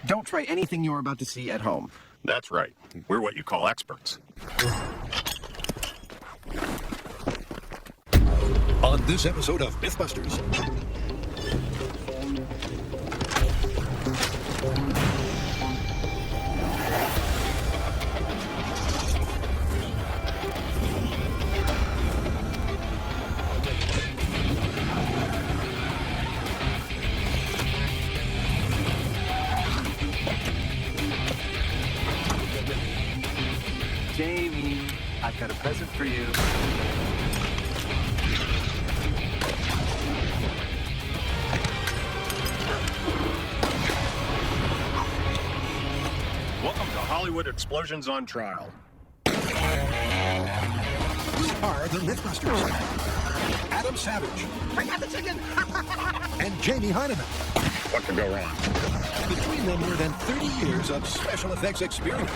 Don't try anything you're about to see at home. That's right. We're what you call experts. On this episode of MythBusters. Jamie, I've got a present for you. Welcome to Hollywood Explosions on Trial. We are the MythBusters. Adam Savage. Bring out the chicken! And Jamie Heineman. What could go wrong? Between them, more than 30 years of special effects experience.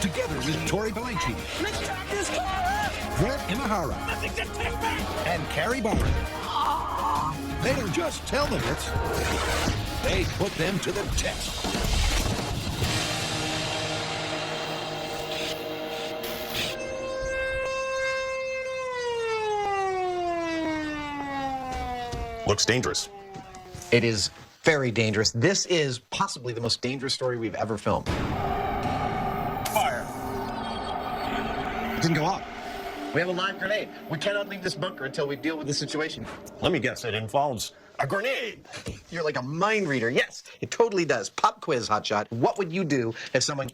Together with Tori Belanchi. Let's drive this car! Brett Imahara. And Carrie Barber. They don't just tell the myths, they put them to the test. Looks dangerous. It is very dangerous. This is possibly the most dangerous story we've ever filmed. Fire! It didn't go off. We have a live grenade. We cannot leave this bunker until we deal with the situation. Let me guess, it involves a grenade. You're like a mind reader. Yes, it totally does. Pop quiz, hotshot. What would you do if someone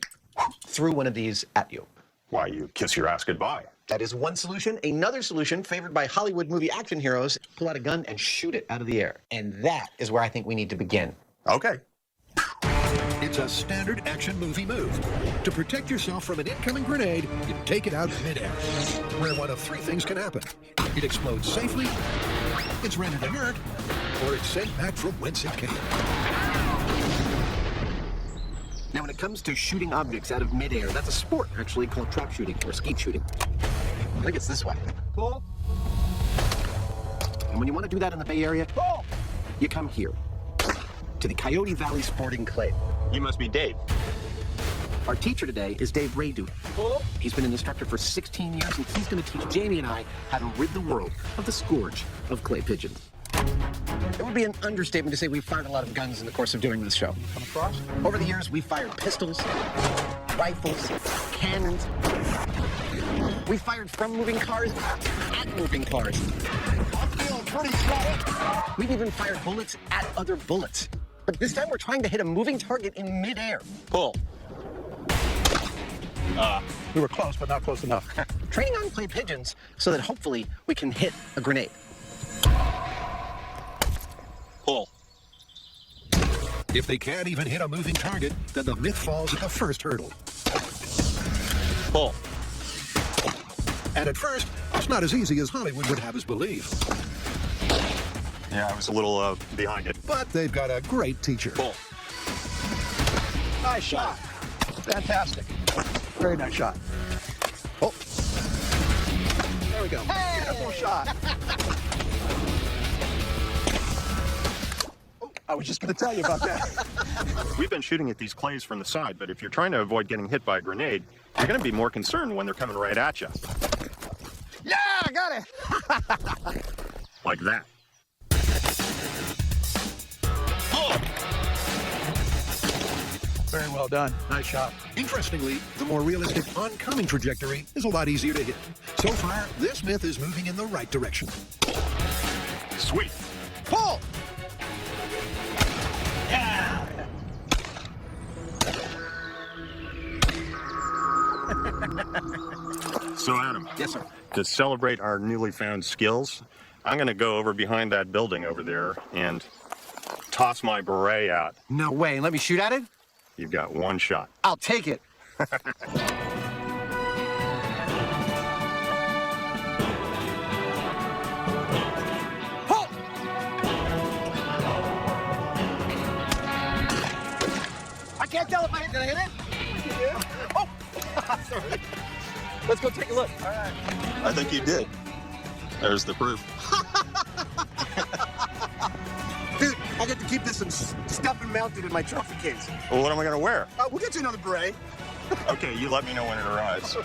threw one of these at you? Why, you kiss your ass goodbye. That is one solution. Another solution, favored by Hollywood movie action heroes, pull out a gun and shoot it out of the air. And that is where I think we need to begin. Okay. It's a standard action movie move. To protect yourself from an incoming grenade, you take it out midair, where one of three things can happen. It explodes safely, it's rendered inert, or it's sent back from whence it came. Now, when it comes to shooting objects out of midair, that's a sport, actually, called trap shooting or skeet shooting. I think it's this way. Pull. And when you want to do that in the Bay Area, pull, you come here to the Coyote Valley Sporting Clay. You must be Dave. Our teacher today is Dave Radu. He's been an instructor for 16 years, and he's going to teach Jamie and I how to rid the world of the scourge of clay pigeons. It would be an understatement to say we've fired a lot of guns in the course of doing this show. Come across? Over the years, we've fired pistols, rifles, cannons. We fired from moving cars at moving cars. I'm feeling pretty slow. We've even fired bullets at other bullets. But this time we're trying to hit a moving target in midair. Pull. We were close, but not close enough. Training on clay pigeons so that hopefully we can hit a grenade. Pull. If they can't even hit a moving target, then the myth falls at the first hurdle. Pull. And at first, it's not as easy as Hollywood would have us believe. Yeah, I was a little behind it. But they've got a great teacher. Pull. Nice shot. Fantastic. Very nice shot. Oh, There we go. Beautiful shot. I was just going to tell you about that. We've been shooting at these clays from the side, but if you're trying to avoid getting hit by a grenade, you're going to be more concerned when they're coming right at you. Yeah, I got it. Like that. Very well done. Nice shot. interestingly, the more realistic oncoming trajectory is a lot easier to hit. So far, this myth is moving in the right direction. Sweet. Pull. So, Adam. Yes, sir. To celebrate our newly found skills, I'm going to go over behind that building over there and toss my beret out. No way. Let me shoot at it? You've got one shot. I'll take it. Pull. I can't tell if I hit it. Oh, sorry. Let's go take a look. All right. I think you did. There's the proof. Dude, I get to keep this and stuff and mount it in my trophy case. Well, what am I going to wear? We'll get you another beret. Okay, you let me know when it arrives.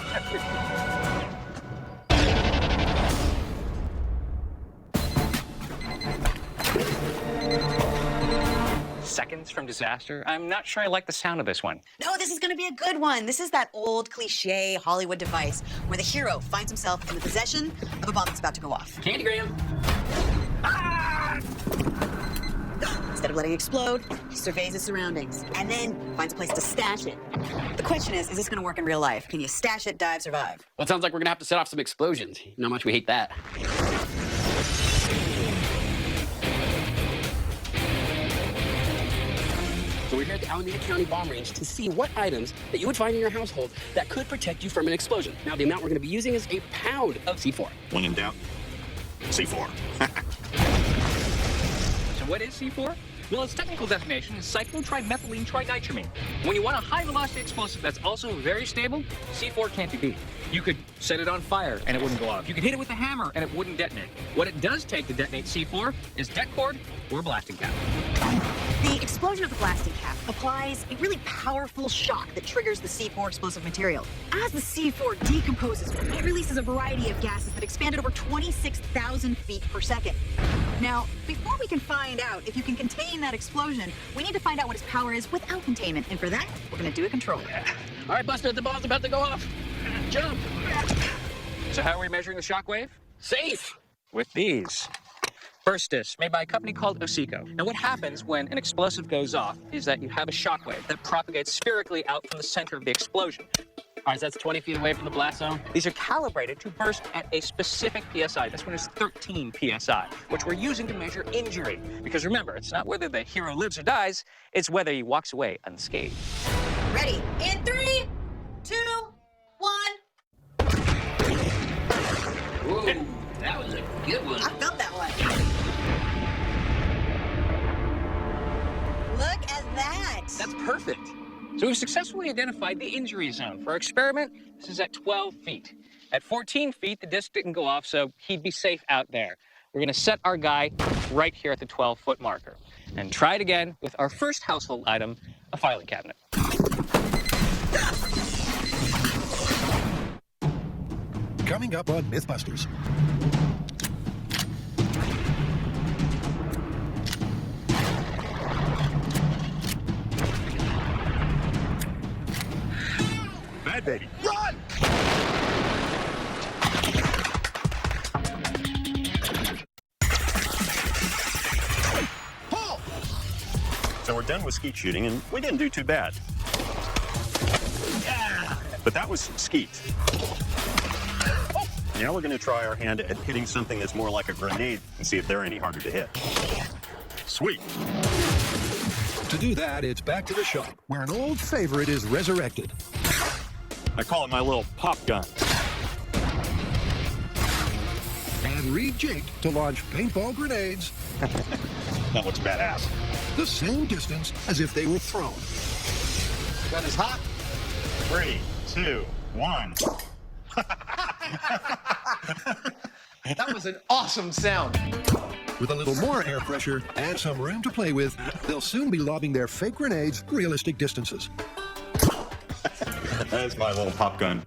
Seconds from disaster? I'm not sure I like the sound of this one. No, this is going to be a good one. This is that old cliche Hollywood device where the hero finds himself in the possession of a bomb that's about to go off. Candygram. Instead of letting it explode, he surveys his surroundings and then finds a place to stash it. The question is this going to work in real life? Can you stash it, dive, survive? Well, it sounds like we're gonna have to set off some explosions. You know how much we hate that. So we're here at the Alameda County Bomb Range to see what items that you would find in your household that could protect you from an explosion. Now, the amount we're gonna be using is a pound of C4. When in doubt, C4. So what is C4? Well, its technical definition is cyclotrimethylene trinitramine. When you want a high-velocity explosive that's also very stable, C4 can't be beat. You could set it on fire and it wouldn't go off. You could hit it with a hammer and it wouldn't detonate. What it does take to detonate C4 is det cord or blasting cap. The explosion of the blasting cap applies a really powerful shock that triggers the C4 explosive material. As the C4 decomposes, it releases a variety of gases that expand at over 26,000 feet per second. Now, before we can find out if you can contain that explosion, we need to find out what its power is without containment. And for that, we're going to do a control. All right, Buster, the bomb's about to go off. Jump. So how are we measuring the shock wave? Safe. With these. Burstis, made by a company called Osico. Now what happens when an explosive goes off is that you have a shock wave that propagates spherically out from the center of the explosion. All right, so that's 20 feet away from the blast zone. These are calibrated to burst at a specific PSI. This one is 13 PSI, which we're using to measure injury. Because remember, it's not whether the hero lives or dies, it's whether he walks away unscathed. Ready? In 3, 2, 1. Whoa, that was a good one. I felt that one. Look at that. That's perfect. So we've successfully identified the injury zone. For our experiment, this is at 12 feet. At 14 feet, the disc didn't go off, so he'd be safe out there. We're gonna set our guy right here at the 12-foot marker and try it again with our first household item, a filing cabinet. Coming up on MythBusters. Bad baby. Run! Pull! So we're done with skeet shooting, and we didn't do too bad. Yeah. But that was skeet. Now we're going to try our hand at hitting something that's more like a grenade and see if they're any harder to hit. Sweet. To do that, it's back to the shop, where an old favorite is resurrected. I call it my little pop gun. And rejigged to launch paintball grenades That looks badass. the same distance as if they were thrown. Gun is hot. 3, 2, 1. That was an awesome sound. With a little more air pressure and some room to play with, they'll soon be lobbing their fake grenades realistic distances. That's my little pop gun.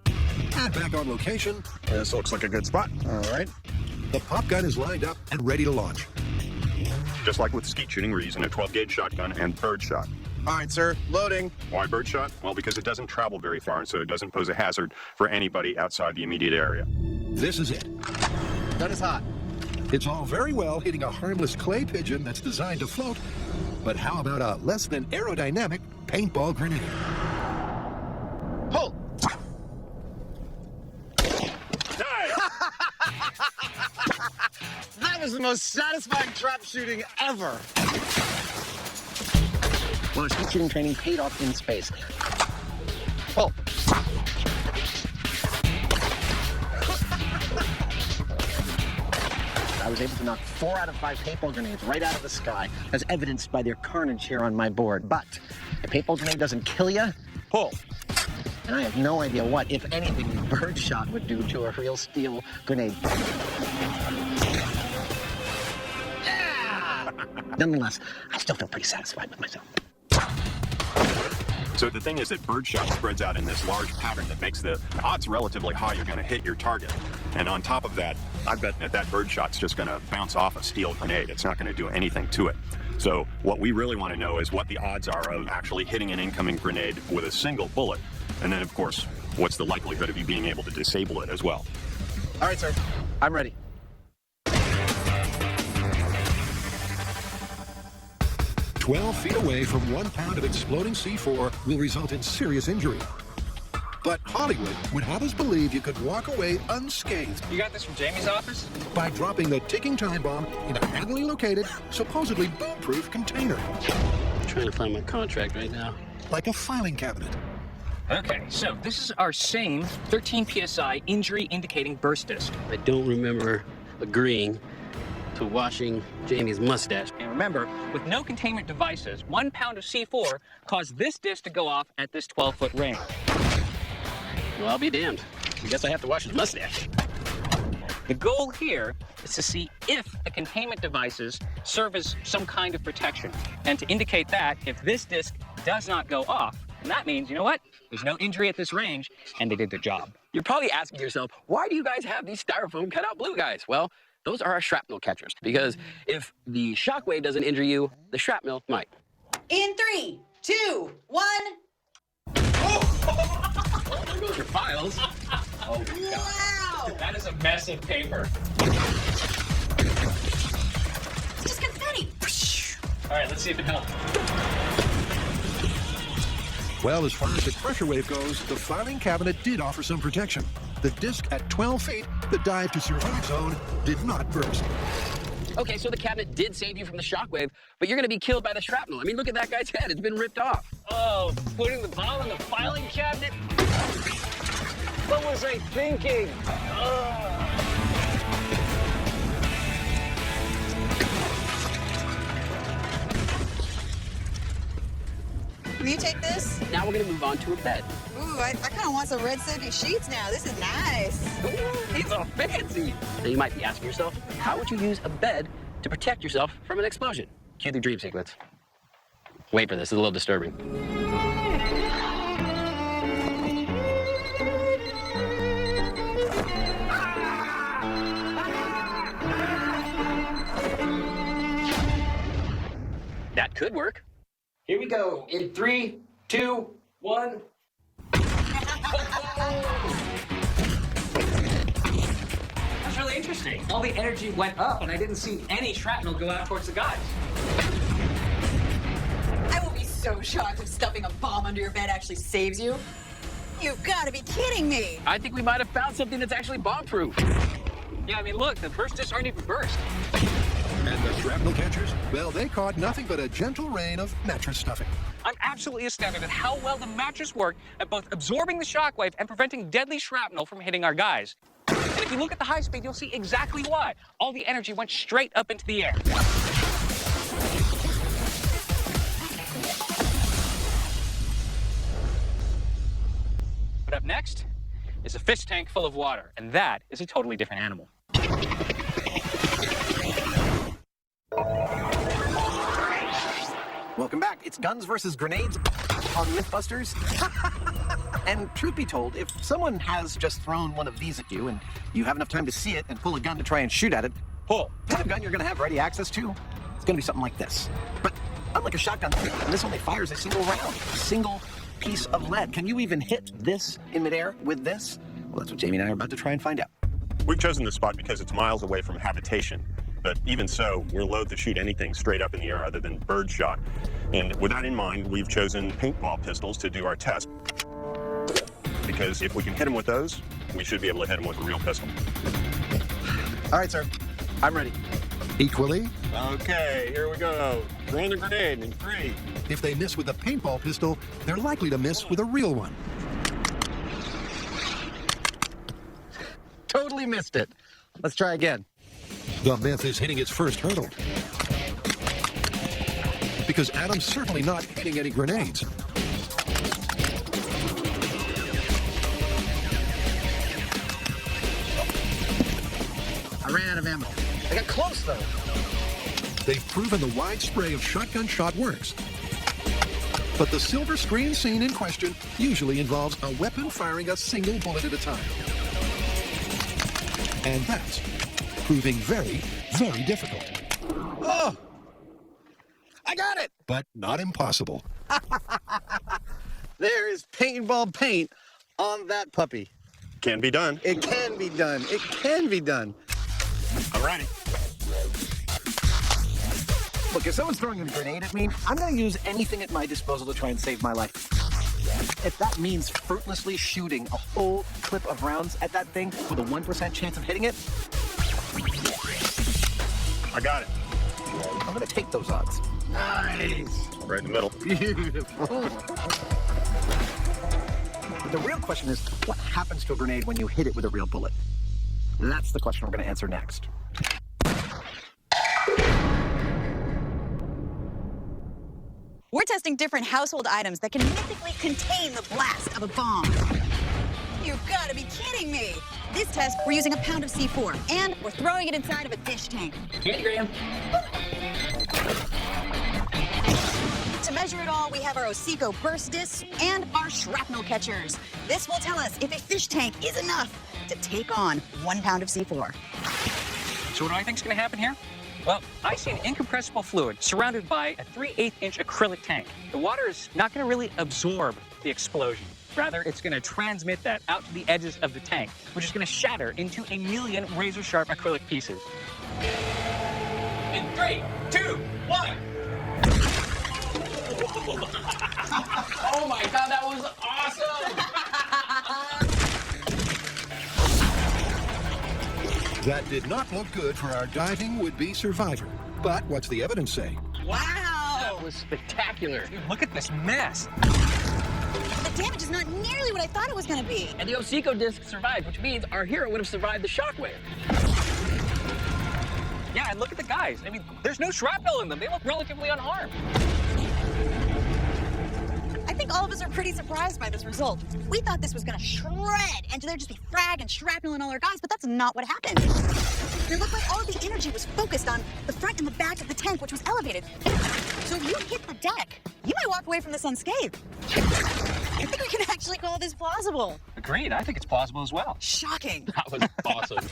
And back on location, This looks like a good spot. all right, the pop gun is lined up and ready to launch. Just like with skeet shooting, we're using a 12-gauge shotgun and bird shot. All right, sir. Loading. Why bird shot? Well, because it doesn't travel very far, so it doesn't pose a hazard for anybody outside the immediate area. This is it. Gun is hot. It's all very well hitting a harmless clay pigeon that's designed to float, but how about a less than aerodynamic paintball grenade? Pull. That was the most satisfying trap shooting ever. Well, our skeet shooting training paid off in space. Pull. I was able to knock 4 out of 5 paintball grenades right out of the sky, as evidenced by their carnage here on my board. But a paintball grenade doesn't kill you. Pull. And I have no idea what, if anything, birdshot would do to a real steel grenade. Yeah! Nonetheless, I still feel pretty satisfied with myself. So the thing is that birdshot spreads out in this large pattern that makes the odds relatively high you're going to hit your target. And on top of that, I bet that birdshot's just going to bounce off a steel grenade. It's not going to do anything to it. So what we really want to know is what the odds are of actually hitting an incoming grenade with a single bullet. And then, of course, what's the likelihood of you being able to disable it as well. All right, sir. I'm ready. 12 feet away from 1 pound of exploding C4 will result in serious injury. But Hollywood would have us believe you could walk away unscathed You got this from Jamie's office? by dropping the ticking time bomb in a randomly located, supposedly boom-proof container, I'm trying to find my contract right now. like a filing cabinet. Okay, so this is our same 13 PSI injury indicating burst disc. I don't remember agreeing to washing Jamie's mustache. And remember, with no containment devices, 1 pound of C4 caused this disc to go off at this 12-foot range. Well, I'll be damned. I guess I have to wash his mustache. The goal here is to see if the containment devices serve as some kind of protection. And to indicate that, if this disc does not go off, then that means, you know what? There's no injury at this range, and they did their job. You're probably asking yourself, why do you guys have these styrofoam cutout blue guys? Well, those are our shrapnel catchers, because if the shockwave doesn't injure you, the shrapnel might. In 3, 2, 1. Oh, there goes your files. Oh, Wow! That is a mess of paper. It's just confetti. All right, let's see if it helps. Well, as far as the pressure wave goes, the filing cabinet did offer some protection. The disc at 12 feet, the dive to survive zone, did not burst. Okay, so the cabinet did save you from the shockwave, but you're going to be killed by the shrapnel. I mean, look at that guy's head. It's been ripped off. Oh, putting the bomb in the filing cabinet? What was I thinking? Will you take this? Now we're going to move on to a bed. Ooh, I kind of want some red silky sheets now. This is nice. Ooh, these are fancy. Now you might be asking yourself, how would you use a bed to protect yourself from an explosion? Cue the dream sequence. Wait for this, it's a little disturbing. That could work. Here we go. In 3, 2, 1. That's really interesting. All the energy went up, and I didn't see any shrapnel go out towards the guys. I will be so shocked if stuffing a bomb under your bed actually saves you. You've got to be kidding me. I think we might have found something that's actually bomb-proof. Yeah, I mean, look, the burst discs aren't even burst. And the shrapnel catchers? Well, they caught nothing but a gentle rain of mattress stuffing. I'm absolutely astounded at how well the mattress worked at both absorbing the shockwave and preventing deadly shrapnel from hitting our guys. And if you look at the high speed, you'll see exactly why. All the energy went straight up into the air. But up next is a fish tank full of water, and that is a totally different animal. Welcome back. It's guns versus grenades on MythBusters. And truth be told, if someone has just thrown one of these at you and you have enough time to see it and pull a gun to try and shoot at it, Pull. the kind of gun you're going to have ready access to, it's going to be something like this. But unlike a shotgun, this only fires a single round, a single piece of lead. Can you even hit this in midair with this? Well, that's what Jamie and I are about to try and find out. We've chosen this spot because it's miles away from habitation. But even so, we're loath to shoot anything straight up in the air other than birdshot. And with that in mind, we've chosen paintball pistols to do our test. Because if we can hit them with those, we should be able to hit them with a real pistol. All right, sir. I'm ready. Equally, Okay, here we go. Throwing the grenade in 3. if they miss with a paintball pistol, they're likely to miss with a real one. Totally missed it. Let's try again. The myth is hitting its first hurdle. Because Adam's certainly not hitting any grenades. I ran out of ammo. I got close, though. They've proven the wide spray of shotgun shot works. But the silver screen scene in question usually involves a weapon firing a single bullet at a time. And that's proving very, very difficult. Oh! I got it! But not impossible. There is paintball paint on that puppy. Can be done. It can be done. It can be done. I'm ready. Look, if someone's throwing a grenade at me, I'm going to use anything at my disposal to try and save my life. If that means fruitlessly shooting a whole clip of rounds at that thing with a 1% chance of hitting it, I got it. I'm going to take those odds. Nice! Right in the middle. Beautiful. But the real question is, what happens to a grenade when you hit it with a real bullet? That's the question we're going to answer next. We're testing different household items that can mythically contain the blast of a bomb. You've got to be kidding me. This test, we're using a pound of C4, and we're throwing it inside of a dish tank. Candy Graham. To measure it all, we have our Osico burst discs and our shrapnel catchers. This will tell us if a fish tank is enough to take on 1 pound of C4. So what do I think is going to happen here? Well, I see an incompressible fluid surrounded by a 3/8-inch acrylic tank. The water is not going to really absorb the explosion. Rather, it's going to transmit that out to the edges of the tank, which is going to shatter into a million razor-sharp acrylic pieces. In 3, 2, 1. Oh my God, that was awesome! That did not look good for our diving would-be survivor. But what's the evidence say? Wow! That was spectacular. Dude, look at this mess. The damage is not nearly what I thought it was going to be. And the Osico disc survived, which means our hero would have survived the shockwave. Yeah, and look at the guys. I mean, there's no shrapnel in them. They look relatively unharmed. I think all of us are pretty surprised by this result. We thought this was going to shred, and there'd just be frag and shrapnel and all our guys, but that's not what happened. It looked like all of the energy was focused on the front and the back of the tank, which was elevated. So if you hit the deck, you might walk away from this unscathed. I think we can actually call this plausible. Agreed. I think it's plausible as well. Shocking. That was awesome.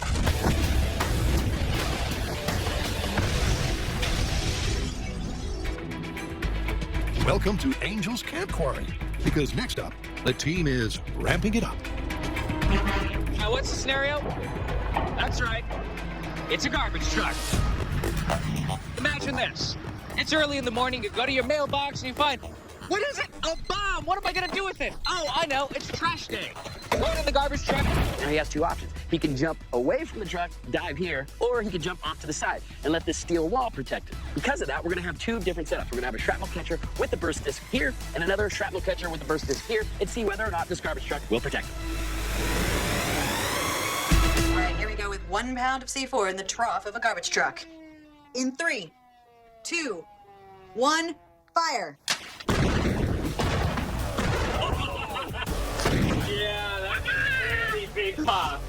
Welcome to Angel's Camp Quarry. Because next up, the team is ramping it up. Now, what's the scenario? That's right. It's a garbage truck. Imagine this. It's early in the morning, you go to your mailbox and you find, what is it? A bomb! What am I gonna do with it? Oh, I know, it's trash day. Throw it in the garbage truck. Now he has 2 options. He can jump away from the truck, dive here, or he can jump off to the side and let this steel wall protect it. Because of that, we're gonna have 2 different setups. We're gonna have a shrapnel catcher with the burst disc here, and another shrapnel catcher with the burst disc here, and see whether or not this garbage truck will protect it. All right, here we go with 1 pound of C4 in the trough of a garbage truck. In 3, 2, 1, fire. Yeah, that's a pretty big pop.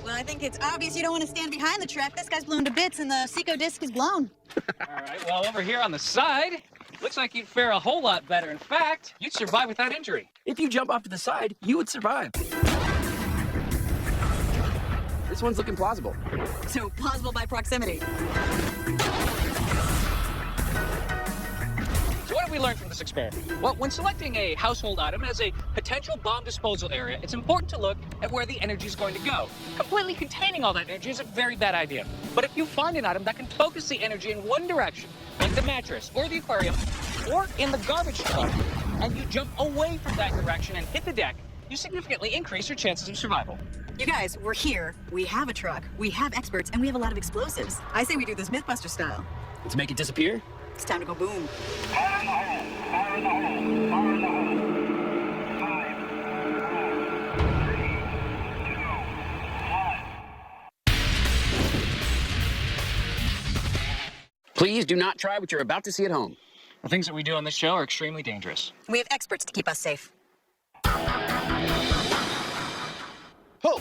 Well, I think it's obvious you don't want to stand behind the truck. This guy's blown to bits and the Osico disc is blown. All right, well, over here on the side, looks like you'd fare a whole lot better. In fact, you'd survive without injury. If you jump off to the side, you would survive. This one's looking plausible. So plausible by proximity. So what have we learned from this experiment? Well, when selecting a household item as a potential bomb disposal area, it's important to look at where the energy is going to go. Completely containing all that energy is a very bad idea. But if you find an item that can focus the energy in one direction, like the mattress or the aquarium, or in the garbage truck, and you jump away from that direction and hit the deck, you significantly increase your chances of survival. You guys, we're here. We have a truck. We have experts, and we have a lot of explosives. I say we do this MythBuster style. Let's make it disappear. It's time to go boom. Fire in the hole! Fire in the hole! Fire in the hole! 5, 4, 3, 2, 1. Please do not try what you're about to see at home. The things that we do on this show are extremely dangerous. We have experts to keep us safe. Ho!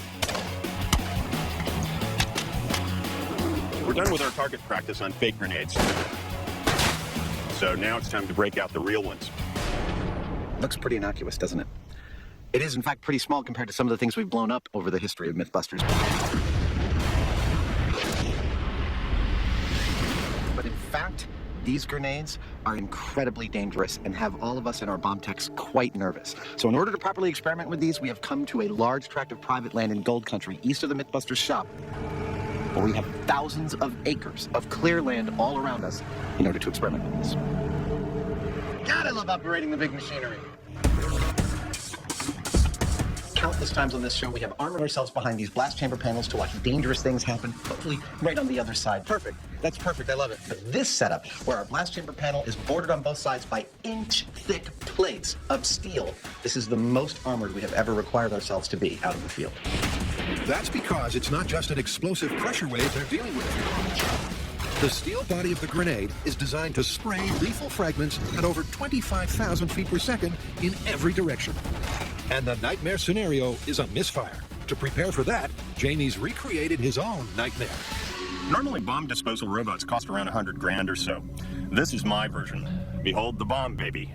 We're done with our target practice on fake grenades. So now it's time to break out the real ones. Looks pretty innocuous, doesn't it? It is, in fact, pretty small compared to some of the things we've blown up over the history of MythBusters. But in fact, these grenades are incredibly dangerous and have all of us in our bomb techs quite nervous. So in order to properly experiment with these, we have come to a large tract of private land in Gold Country, east of the MythBusters shop, where we have thousands of acres of clear land all around us in order to experiment with this. God, I love operating the big machinery. Countless times on this show, we have armored ourselves behind these blast chamber panels to watch dangerous things happen, hopefully right on the other side. Perfect. That's perfect. I love it. But this setup, where our blast chamber panel is bordered on both sides by inch-thick plates of steel, this is the most armored we have ever required ourselves to be out in the field. That's because it's not just an explosive pressure wave they're dealing with. The steel body of the grenade is designed to spray lethal fragments at over 25,000 feet per second in every direction. And the nightmare scenario is a misfire. To prepare for that, Jamie's recreated his own nightmare. Normally, bomb disposal robots cost around 100 grand or so. This is my version. Behold the bomb, baby.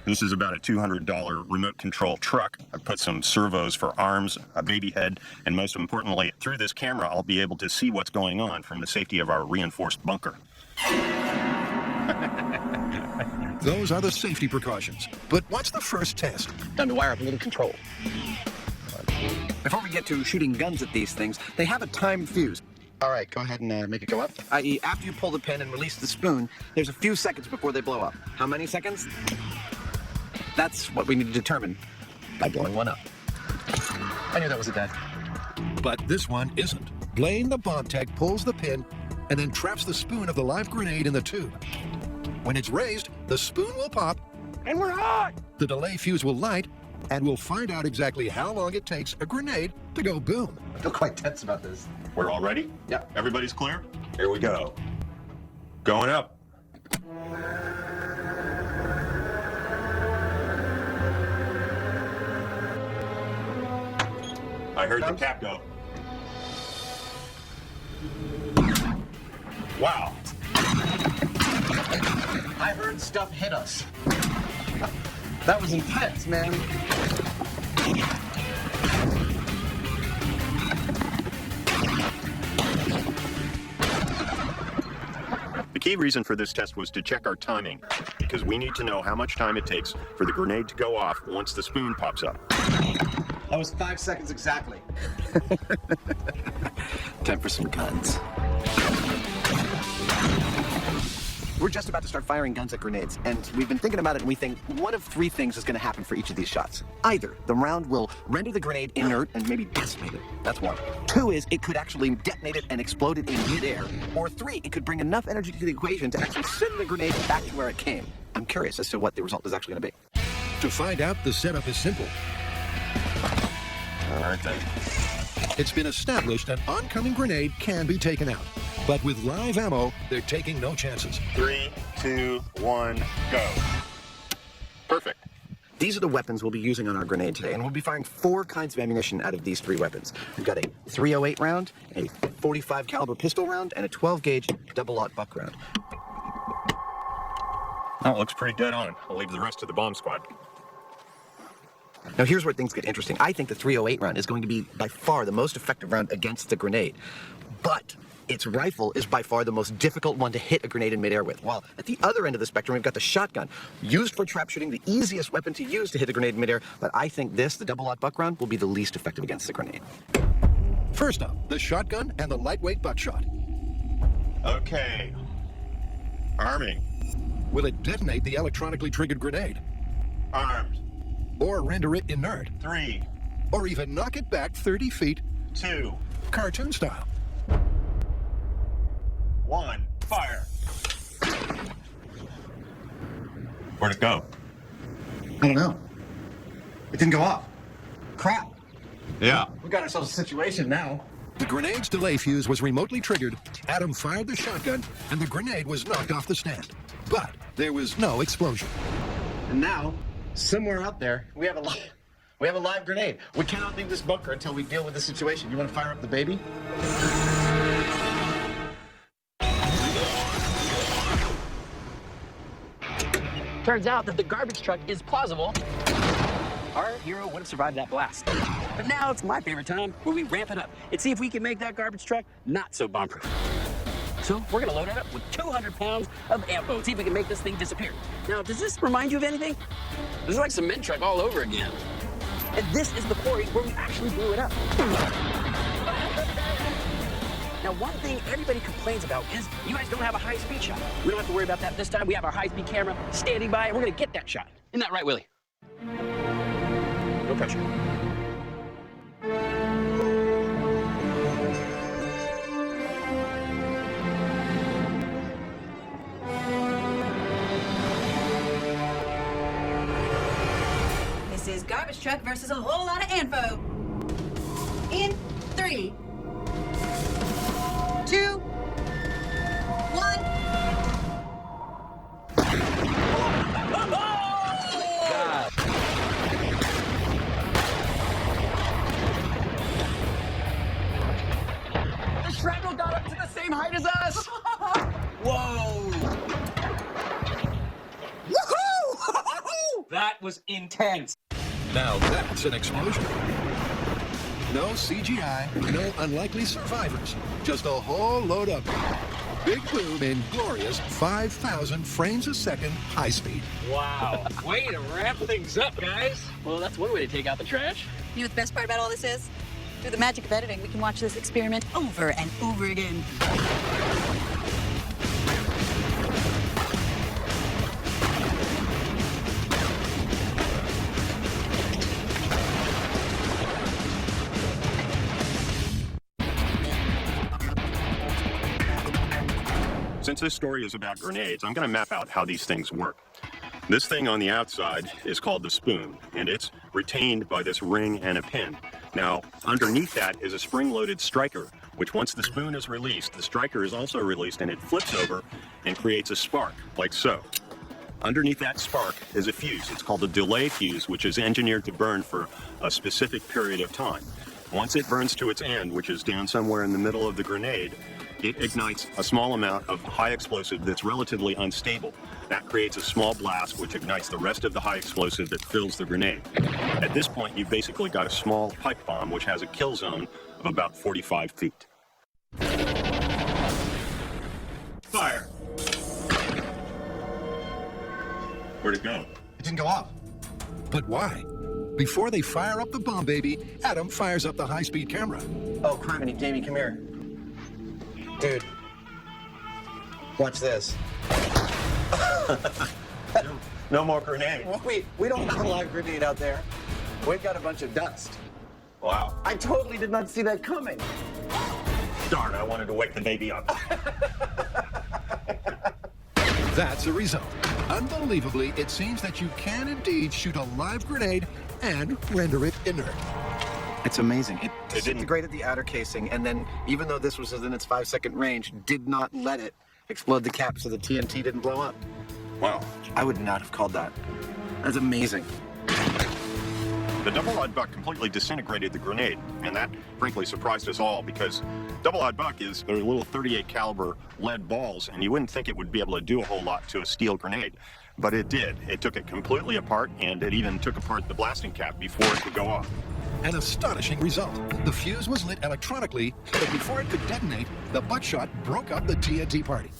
This is about a $200 remote control truck. I put some servos for arms, a baby head, and most importantly, through this camera, I'll be able to see what's going on from the safety of our reinforced bunker. Those are the safety precautions. But what's the first test? Time to wire up a little control. Before we get to shooting guns at these things, they have a timed fuse. All right, go ahead and make it go up. I.e., after you pull the pin and release the spoon, there's a few seconds before they blow up. How many seconds? That's what we need to determine by blowing one up. I knew that was a dead. But this one isn't. Blaine, the bomb tech, pulls the pin and then traps the spoon of the live grenade in the tube. When it's raised, the spoon will pop, and we're hot! The delay fuse will light, and we'll find out exactly how long it takes a grenade to go boom. I feel quite tense about this. We're all ready? Yeah. Everybody's clear? Here we go. Going up. I heard the cap go. Wow. I heard stuff hit us. That was intense, man. The key reason for this test was to check our timing, because we need to know how much time it takes for the grenade to go off once the spoon pops up. That was 5 seconds exactly. Time for some guns. We're just about to start firing guns at grenades, and we've been thinking about it, and we think one of three things is going to happen for each of these shots. Either the round will render the grenade inert and maybe decimate it. That's one. Two is it could actually detonate it and explode it in midair. Or three, it could bring enough energy to the equation to actually send the grenade back to where it came. I'm curious as to what the result is actually going to be. To find out, the setup is simple. All right, then. It's been established an oncoming grenade can be taken out. But with live ammo, they're taking no chances. 3, 2, 1, go. Perfect. These are the weapons we'll be using on our grenade today, and we'll be firing 4 kinds of ammunition out of these 3 weapons. We've got a .308 round, a .45 caliber pistol round, and a 12-gauge double-aught buck round. That looks pretty dead on. I'll leave the rest to the bomb squad. Now here's where things get interesting. I think the .308 round is going to be by far the most effective round against the grenade, but its rifle is by far the most difficult one to hit a grenade in midair with. While at the other end of the spectrum, we've got the shotgun, used for trap shooting, the easiest weapon to use to hit a grenade in midair, but I think this, the double-aught buck round, will be the least effective against the grenade. First up, the shotgun and the lightweight buckshot. Okay. Arming. Will it detonate the electronically triggered grenade? Armed. Or render it inert? 3, Or even knock it back 30 feet, 2, cartoon style? 1, fire. Where'd it go? I don't know. It didn't go off. Crap. Yeah. We got ourselves a situation now. The grenade's delay fuse was remotely triggered, Adam fired the shotgun, and the grenade was knocked off the stand. But there was no explosion. And now, somewhere out there, we have a live grenade. We cannot leave this bunker until we deal with the situation. You want to fire up the baby? Turns out that the garbage truck is plausible. Our hero would have survived that blast. But now it's my favorite time where we ramp it up and see if we can make that garbage truck not so bomb-proof. So we're gonna load it up with 200 pounds of ammo and see if we can make this thing disappear. Now, does this remind you of anything? This is like cement truck all over again. And this is the quarry where we actually blew it up. Now, one thing everybody complains about is you guys don't have a high-speed shot. We don't have to worry about that this time. We have our high-speed camera standing by, and we're gonna get that shot. Isn't that right, Willie? No pressure. This is Garbage Truck versus a whole lot of info. In 3, 2, 1. The shrapnel got up to the same height as us! Whoa! Woohoo! That was intense. Now that's an explosion. No CGI, no unlikely survivors. Just a whole load of big boom in glorious 5,000 frames a second high speed. Wow. Way to ramp things up, guys. Well, that's one way to take out the trash. You know what the best part about all this is? Through the magic of editing, we can watch this experiment over and over again. Since this story is about grenades, I'm going to map out how these things work. This thing on the outside is called the spoon, and it's retained by this ring and a pin. Now, underneath that is a spring-loaded striker, which once the spoon is released, the striker is also released, and it flips over and creates a spark, like so. Underneath that spark is a fuse. It's called a delay fuse, which is engineered to burn for a specific period of time. Once it burns to its end, which is down somewhere in the middle of the grenade, it ignites a small amount of high explosive that's relatively unstable. That creates a small blast which ignites the rest of the high explosive that fills the grenade. At this point, you've basically got a small pipe bomb which has a kill zone of about 45 feet. Fire! Where'd it go? It didn't go off. But why? Before they fire up the bomb baby, Adam fires up the high-speed camera. Oh, criminy, Jamie, come here. Dude, watch this. No more grenade. We don't have a live grenade out there. We've got a bunch of dust. Wow. I totally did not see that coming. Darn, I wanted to wake the baby up. That's the result. Unbelievably, it seems that you can indeed shoot a live grenade and render it inert. It's amazing. It didn't- disintegrated the outer casing, and then, even though this was within its 5-second range, did not let it explode the cap so the TNT didn't blow up. Wow. I would not have called that. That's amazing. The double-odd buck completely disintegrated the grenade, and that frankly surprised us all because double-odd buck is their little 38 caliber lead balls, and you wouldn't think it would be able to do a whole lot to a steel grenade, but it did. It took it completely apart, and it even took apart the blasting cap before it could go off. An astonishing result. The fuse was lit electronically, but before it could detonate, the butt shot broke up the TNT party.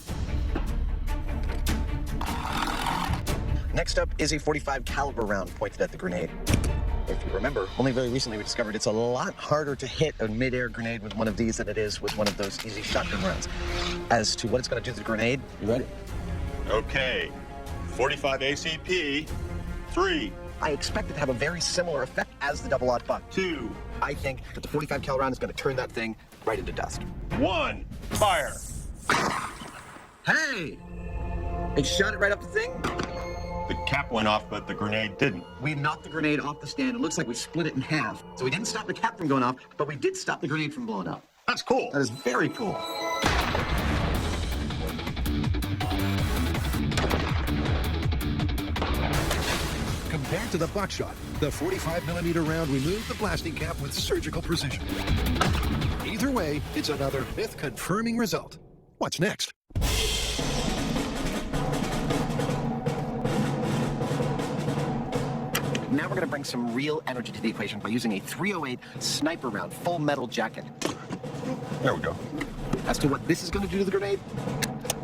Next up is a 45 caliber round pointed at the grenade. If you remember, only very recently we discovered it's a lot harder to hit a mid-air grenade with one of these than it is with one of those easy shotgun rounds. As to what it's going to do to the grenade, you ready? Okay, 45 ACP, 3, I expect it to have a very similar effect as the double-aught buck. 2, I think that the 45 cal round is going to turn that thing right into dust. 1, fire! Hey! It shot it right up the thing. The cap went off, but the grenade didn't. We knocked the grenade off the stand. It looks like we split it in half. So we didn't stop the cap from going off, but we did stop the grenade from blowing up. That's cool. That is very cool. Compared to the buckshot, the 45mm round removed the blasting cap with surgical precision. Either way, it's another myth-confirming result. What's next? Now we're going to bring some real energy to the equation by using a 308 sniper round full metal jacket. There we go. As to what this is going to do to the grenade,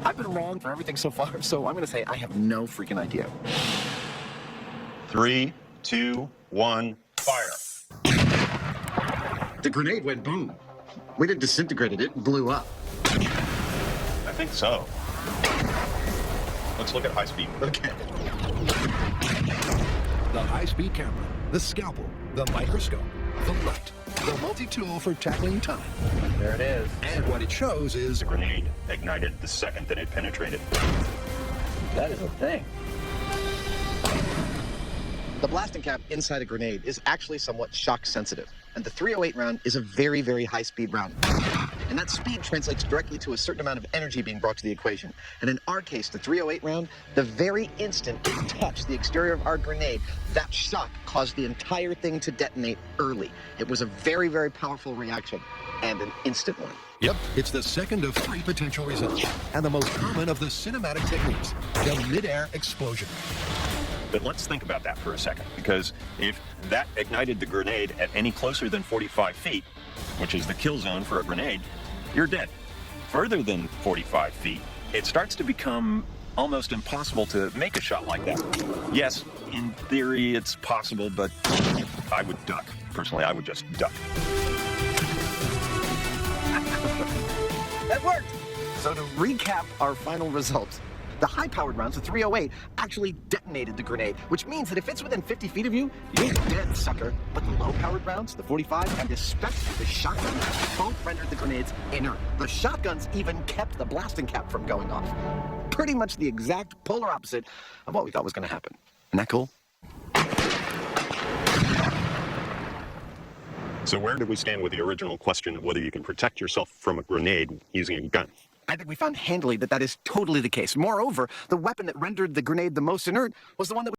I've been wrong for everything so far, so I'm going to say I have no freaking idea. 3, 2, 1, fire. The grenade went boom. We didn't disintegrate it, it blew up. I think so. Let's look at high speed. Okay. The high-speed camera, the scalpel, the microscope, the light, the multi-tool for tackling time. There it is. And what it shows is The grenade ignited the second that it penetrated. That is a thing. The blasting cap inside a grenade is actually somewhat shock sensitive, and the 308 round is a very, very high-speed round. And that speed translates directly to a certain amount of energy being brought to the equation. And in our case, the 308 round, the very instant it touched the exterior of our grenade, that shock caused the entire thing to detonate early. It was a very, very powerful reaction, and an instant one. Yep, it's the second of 3 potential results, and the most common of the cinematic techniques, the mid-air explosion. But let's think about that for a second, because if that ignited the grenade at any closer than 45 feet, which is the kill zone for a grenade, you're dead. Further than 45 feet, it starts to become almost impossible to make a shot like that. Yes, in theory it's possible, but I would duck. Personally, I would just duck. That worked! So to recap our final results, the high-powered rounds, the 308, actually detonated the grenade, which means that if it's within 50 feet of you, you're dead, sucker. But the low-powered rounds, the 45, and especially the shotgun, both rendered the grenades inert. The shotguns even kept the blasting cap from going off. Pretty much the exact polar opposite of what we thought was going to happen. Isn't that cool? So where do we stand with the original question of whether you can protect yourself from a grenade using a gun? I think we found handily that that is totally the case. Moreover, the weapon that rendered the grenade the most inert was the one that